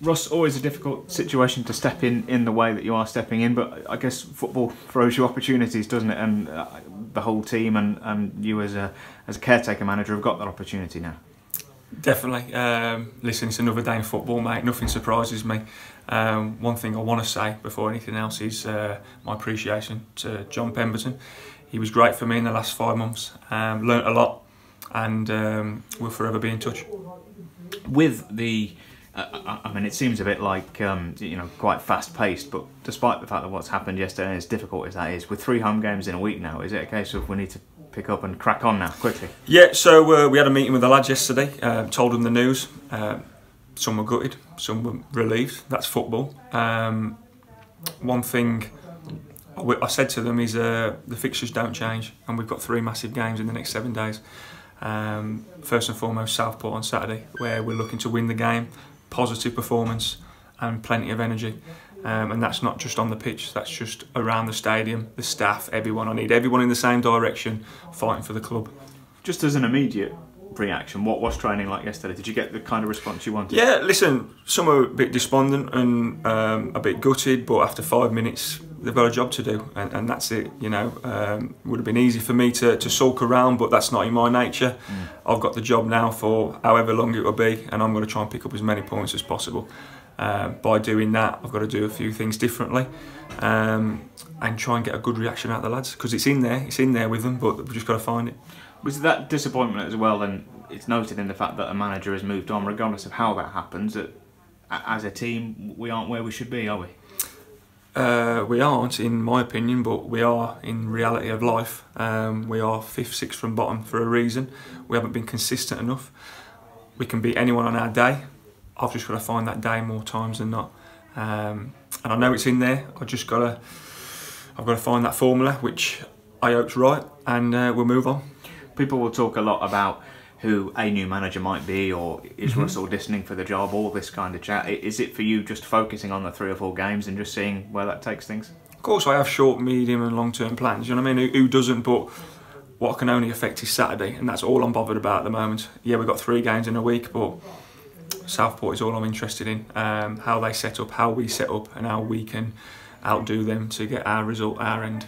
Russ, always a difficult situation to step in the way that you are stepping in, but I guess football throws you opportunities, doesn't it? And the whole team and you as a caretaker manager have got that opportunity now. Definitely. Listen, it's another day in football, mate. Nothing surprises me. One thing I want to say before anything else is my appreciation to John Pemberton. He was great for me in the last 5 months. Learnt a lot, and we'll forever be in touch. With the, I mean, it seems a bit like you know, quite fast-paced. But despite the fact that what's happened yesterday, and as difficult as that is, with 3 home games in a week now, is it a case of we need to pick up and crack on now quickly? Yeah. So we had a meeting with the lads yesterday. Told them the news. Some were gutted, some were relieved. That's football. One thing I said to them is the fixtures don't change, and we've got 3 massive games in the next 7 days. First and foremost, Southport on Saturday, where we're looking to win the game, positive performance and plenty of energy. And that's not just on the pitch, that's just around the stadium, the staff, everyone. I need everyone in the same direction, fighting for the club. Just as an immediate reaction, what was training like yesterday? Did you get the kind of response you wanted? Yeah, listen, some are a bit despondent and a bit gutted, but after 5 minutes, they've got a job to do, and that's it. You know, it would have been easy for me to sulk around, but that's not in my nature. I've got the job now for however long it will be, and I'm going to try and pick up as many points as possible. By doing that, I've got to do a few things differently, and try and get a good reaction out of the lads, because it's in there with them, but we've just got to find it. Was that disappointment as well, and it's noted in the fact that a manager has moved on, regardless of how that happens, that as a team we aren't where we should be, are we? We aren't, in my opinion, but we are in reality of life. We are 5th, 6th from bottom for a reason. We haven't been consistent enough. We can beat anyone on our day. I've just got to find that day more times than not. And I know it's in there. I've got to find that formula, which I hope's right, and we'll move on. People will talk a lot about who a new manager might be, or is Russ auditioning for the job, all this kind of chat. Is it for you just focusing on the 3 or 4 games and just seeing where that takes things? Of course, I have short, medium and long-term plans, you know what I mean? Who doesn't? But what can only affect is Saturday, and that's all I'm bothered about at the moment. Yeah, we've got 3 games in a week, but Southport is all I'm interested in. How they set up, how we set up, and how we can outdo them to get our result, our end.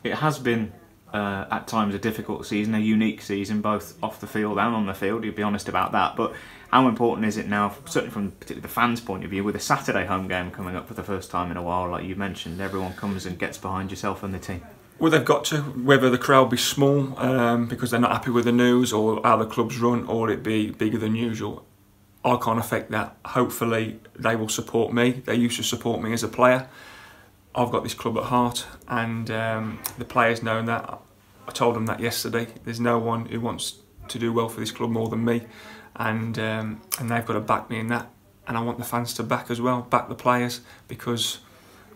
It has been at times a difficult season, a unique season, both off the field and on the field, you'll be honest about that. But how important is it now, certainly from particularly the fans' point of view, with a Saturday home game coming up for the first time in a while, like you mentioned, everyone comes and gets behind yourself and the team? Well, they've got to, whether the crowd be small because they're not happy with the news or how the club's run, or it be bigger than usual. I can't affect that. Hopefully they will support me. They used to support me as a player. I've got this club at heart, and the players know that. I told them that yesterday. There's no one who wants to do well for this club more than me, and they've got to back me in that. And I want the fans to back as well, back the players, because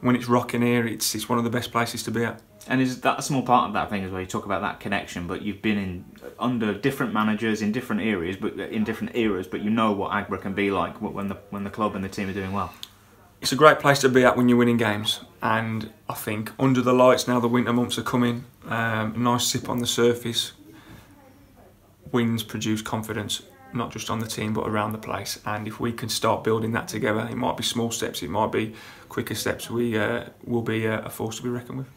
when it's rocking here, it's one of the best places to be at. And is that a small part of that thing as well? You talk about that connection, but you've been under different managers in different areas, but you know what Agbra can be like when the club and the team are doing well. It's a great place to be at when you're winning games, and I think under the lights now, the winter months are coming. A nice sip on the surface. Wins produce confidence, not just on the team but around the place. And if we can start building that together, it might be small steps, it might be quicker steps. We will be a force to be reckoned with.